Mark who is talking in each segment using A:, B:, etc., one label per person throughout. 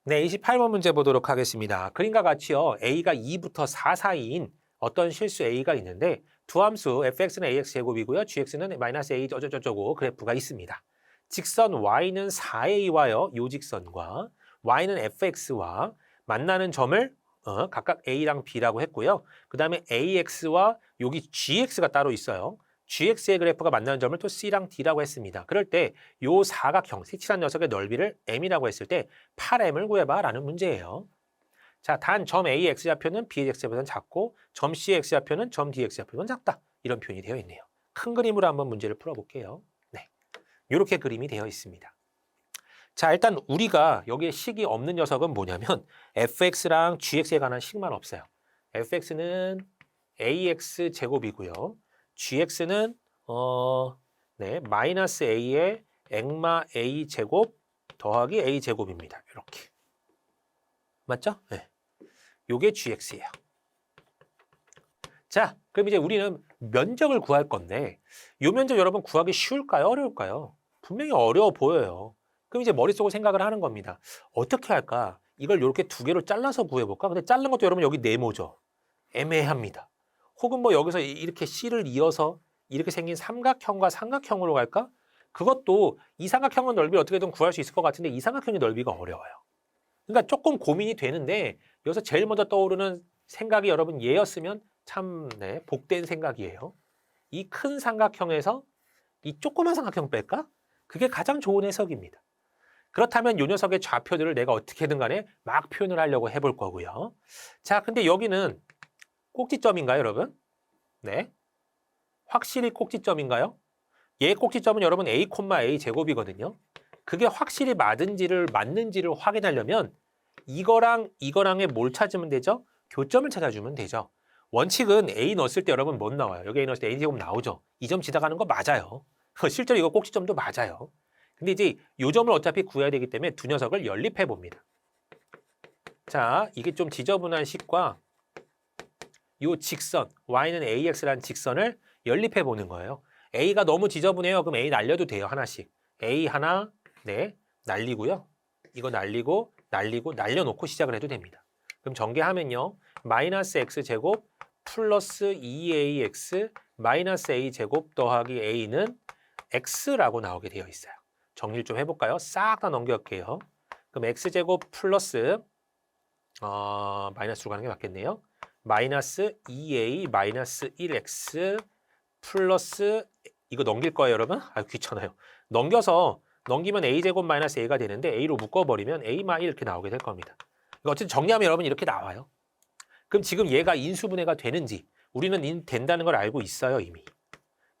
A: 네, 28번 문제 보도록 하겠습니다. 그림과 같이요. A가 2부터 4 사이인 어떤 실수 A가 있는데 두 함수 fx는 ax 제곱이고요. gx는 마이너스 a 어쩌고저쩌고 그래프가 있습니다. 직선 y는 4a와요. 요 직선과 y는 fx와 만나는 점을 각각 a랑 b라고 했고요. 그 다음에 ax와 여기 gx가 따로 있어요. gx의 그래프가 만나는 점을 또 c랑 d라고 했습니다. 그럴 때 요 사각형, 색칠한 녀석의 넓이를 m이라고 했을 때 8m을 구해봐라는 문제예요. 자, 단 점 A의 x좌표는 B의 x좌표보다 작고 점 C의 x좌표는 점 D의 x좌표보다 작다. 이런 표현이 되어 있네요. 큰 그림으로 한번 문제를 풀어볼게요. 네, 이렇게 그림이 되어 있습니다. 자, 일단 우리가 여기에 식이 없는 녀석은 뭐냐면 fx랑 gx에 관한 식만 없어요. fx는 ax 제곱이고요. gx는 마이너스 a의 액마 a 제곱 더하기 a 제곱입니다. 이렇게. 맞죠? 네. 요게 gx예요. 자, 그럼 이제 우리는 면적을 구할 건데 요 면적 여러분 구하기 쉬울까요? 어려울까요? 분명히 어려워 보여요. 그럼 이제 머릿속으로 생각을 하는 겁니다. 어떻게 할까? 이걸 이렇게 두 개로 잘라서 구해볼까? 근데 자른 것도 여러분 여기 네모죠. 애매합니다. 혹은 뭐 여기서 이렇게 C를 이어서 이렇게 생긴 삼각형과 삼각형으로 갈까? 그것도 이 삼각형의 넓이를 어떻게든 구할 수 있을 것 같은데 이 삼각형의 넓이가 어려워요. 그러니까 조금 고민이 되는데 여기서 제일 먼저 떠오르는 생각이 여러분 얘였으면 참 복된 생각이에요. 이 큰 삼각형에서 이 조그만 삼각형 뺄까? 그게 가장 좋은 해석입니다. 그렇다면 이 녀석의 좌표들을 내가 어떻게든 간에 막 표현을 하려고 해볼 거고요. 자, 근데 여기는 꼭지점인가요, 여러분? 네. 확실히 꼭지점인가요? 얘 꼭지점은 여러분 a, a 제곱이거든요. 그게 확실히 맞는지를 확인하려면 이거랑의 뭘 찾으면 되죠? 교점을 찾아주면 되죠. 원칙은 a 넣었을 때 여러분 못 나와요. 여기 a 넣었을 때 a 제곱 나오죠. 이 점 지나가는 거 맞아요. 실제로 이거 꼭지점도 맞아요. 근데 이제 이 점을 어차피 구해야 되기 때문에 두 녀석을 연립해 봅니다. 자, 이게 좀 지저분한 식과 이 직선 y는 ax라는 직선을 연립해 보는 거예요. a가 너무 지저분해요. 그럼 a 날려도 돼요. 하나씩. a 하나 날리고요. 이거 날리고 날려놓고 시작을 해도 됩니다. 그럼 전개하면요. 마이너스 x제곱 플러스 2ax 마이너스 a제곱 더하기 a는 x라고 나오게 되어 있어요. 정리를 좀 해볼까요? 싹 다 넘겨갈게요. 그럼 x제곱 플러스 마이너스로 가는 게 맞겠네요. 마이너스 2a 마이너스 1x 플러스 이거 넘길 거예요, 여러분? 아, 귀찮아요. 넘기면 a제곱 마이너스 a가 되는데 a로 묶어버리면 a-1 이렇게 나오게 될 겁니다. 어쨌든 정리하면 여러분 이렇게 나와요. 그럼 지금 얘가 인수분해가 되는지 우리는 된다는 걸 알고 있어요, 이미.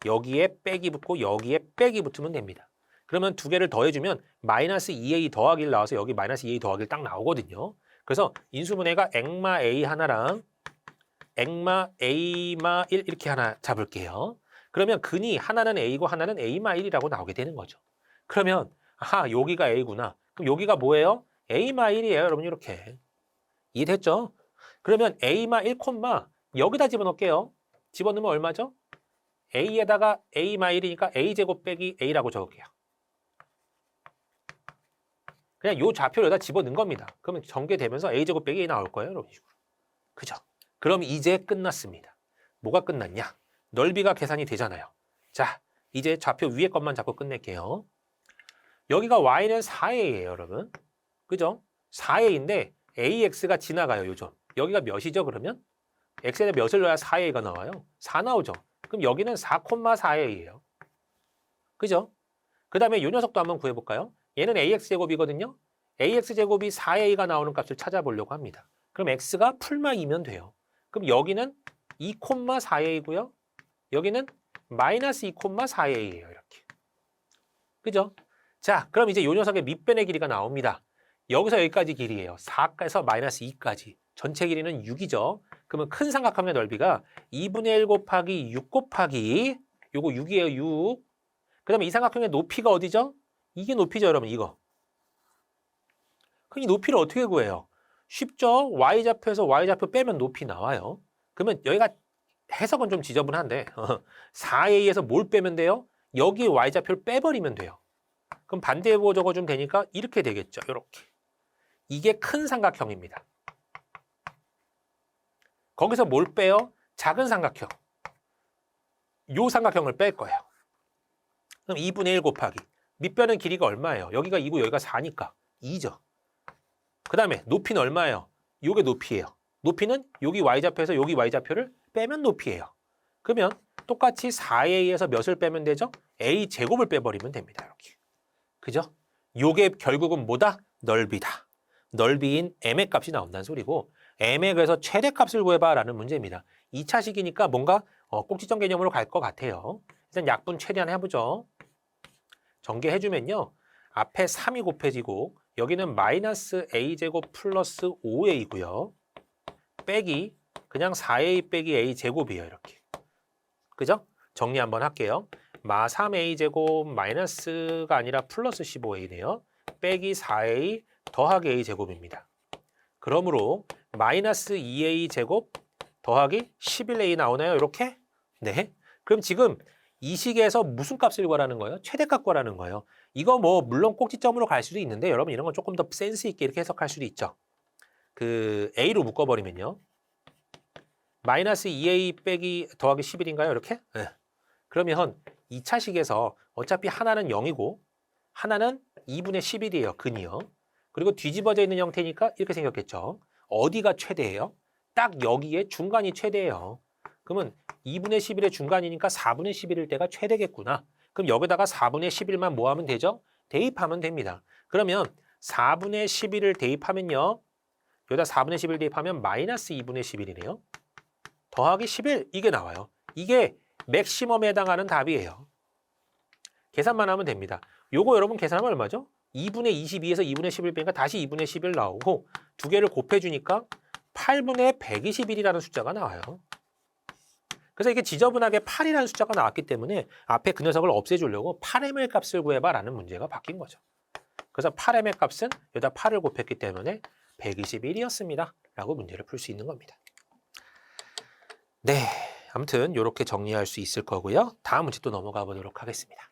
A: 여기에 빼기 붙고 여기에 빼기 붙으면 됩니다. 그러면 두 개를 더해주면 마이너스 2a 더하기 1 나와서 여기 마이너스 2a 더하기 1 딱 나오거든요. 그래서 인수분해가 액마 a 하나랑 액마 a마 1 이렇게 하나 잡을게요. 그러면 근이 하나는 a고 하나는 a마 1이라고 나오게 되는 거죠. 그러면 여기가 a구나. 그럼 여기가 뭐예요? a마 1이에요, 여러분. 이렇게. 이해됐죠? 그러면 a마 1, 여기다 집어넣을게요. 집어넣으면 얼마죠? a에다가 a마 1이니까 a제곱 빼기 a라고 적을게요. 그냥 요 좌표를 여기다 집어넣은 겁니다. 그러면 전개되면서 a제곱 빼기 a 나올 거예요, 이런 식으로. 그죠? 그럼 이제 끝났습니다. 뭐가 끝났냐? 넓이가 계산이 되잖아요. 자, 이제 좌표 위에 것만 잡고 끝낼게요. 여기가 y는 4a예요, 여러분. 그죠? 4a인데 ax가 지나가요, 요점. 여기가 몇이죠, 그러면? x에다 몇을 넣어야 4a가 나와요? 4 나오죠. 그럼 여기는 4,4a예요. 그죠? 그 다음에 이 녀석도 한번 구해볼까요? 얘는 ax제곱이거든요. ax제곱이 4a가 나오는 값을 찾아보려고 합니다. 그럼 x가 풀마 2면 돼요. 그럼 여기는 2,4a고요. 여기는 마이너스 2,4a예요. 이렇게. 그죠? 자, 그럼 이제 이 녀석의 밑변의 길이가 나옵니다. 여기서 여기까지 길이에요. 4에서 마이너스 2까지. 전체 길이는 6이죠. 그러면 큰 삼각형의 넓이가 2분의 1 곱하기 6 곱하기 요거 6이에요. 6. 그 다음에 이 삼각형의 높이가 어디죠? 이게 높이죠, 여러분. 이거. 그럼 이 높이를 어떻게 구해요? 쉽죠? y좌표에서 y좌표 빼면 높이 나와요. 그러면 여기가 해석은 좀 지저분한데 4a에서 뭘 빼면 돼요? 여기 y좌표를 빼버리면 돼요. 그럼 반대해보고 적어주면 되니까 이렇게 되겠죠. 이렇게. 이게 큰 삼각형입니다. 거기서 뭘 빼요? 작은 삼각형. 요 삼각형을 뺄 거예요. 그럼 2분의 1 곱하기. 밑변은 길이가 얼마예요? 여기가 2고 여기가 4니까 2죠. 그 다음에 높이는 얼마예요? 요게 높이예요. 높이는 여기 y좌표에서 여기 y좌표를 빼면 높이예요. 그러면 똑같이 4a에서 몇을 빼면 되죠? a 제곱을 빼버리면 됩니다. 이렇게. 그죠? 요게 결국은 뭐다? 넓이다. 넓이인 m의 값이 나온다는 소리고 m의 그래서 최대값을 구해봐라는 문제입니다. 2차식이니까 뭔가 꼭지점 개념으로 갈 것 같아요. 일단 약분 최대한 해보죠. 전개해주면요. 앞에 3이 곱해지고 여기는 마이너스 a제곱 플러스 5a고요. 빼기 그냥 4a 빼기 a 제곱이에요. 이렇게. 그죠? 정리 한번 할게요. 마 3a 제곱 마이너스가 아니라 플러스 15a네요. 빼기 4a 더하기 a 제곱입니다. 그러므로 마이너스 2a 제곱 더하기 11a 나오나요? 이렇게? 네. 그럼 지금 이 식에서 무슨 값을 구하라는 거예요? 최대값 구하라는 거예요. 이거 뭐 물론 꼭지점으로 갈 수도 있는데 여러분 이런 건 조금 더 센스 있게 이렇게 해석할 수도 있죠. 그 a로 묶어버리면요. 마이너스 2a 빼기 더하기 11인가요? 이렇게? 네. 그러면 2차식에서 어차피 하나는 0이고 하나는 2분의 11이에요. 근이요. 그리고 뒤집어져 있는 형태니까 이렇게 생겼겠죠. 어디가 최대예요? 딱 여기에 중간이 최대예요. 그러면 2분의 11의 중간이니까 4분의 11일 때가 최대겠구나. 그럼 여기다가 4분의 11만 뭐 하면 되죠? 대입하면 됩니다. 그러면 4분의 11을 대입하면요. 여기다 4분의 11 대입하면 마이너스 2분의 11이네요. 더하기 11 이게 나와요. 이게 맥시멈에 해당하는 답이에요. 계산만 하면 됩니다. 요거 여러분 계산하면 얼마죠? 2분의 22에서 2분의 11 빼니까 다시 2분의 11 나오고 두 개를 곱해주니까 8분의 121이라는 숫자가 나와요. 그래서 이게 지저분하게 8이라는 숫자가 나왔기 때문에 앞에 그 녀석을 없애주려고 8m의 값을 구해봐라는 문제가 바뀐 거죠. 그래서 8m의 값은 여기다 8을 곱했기 때문에 121이었습니다. 라고 문제를 풀 수 있는 겁니다. 네, 아무튼 이렇게 정리할 수 있을 거고요. 다음 문제 또 넘어가 보도록 하겠습니다.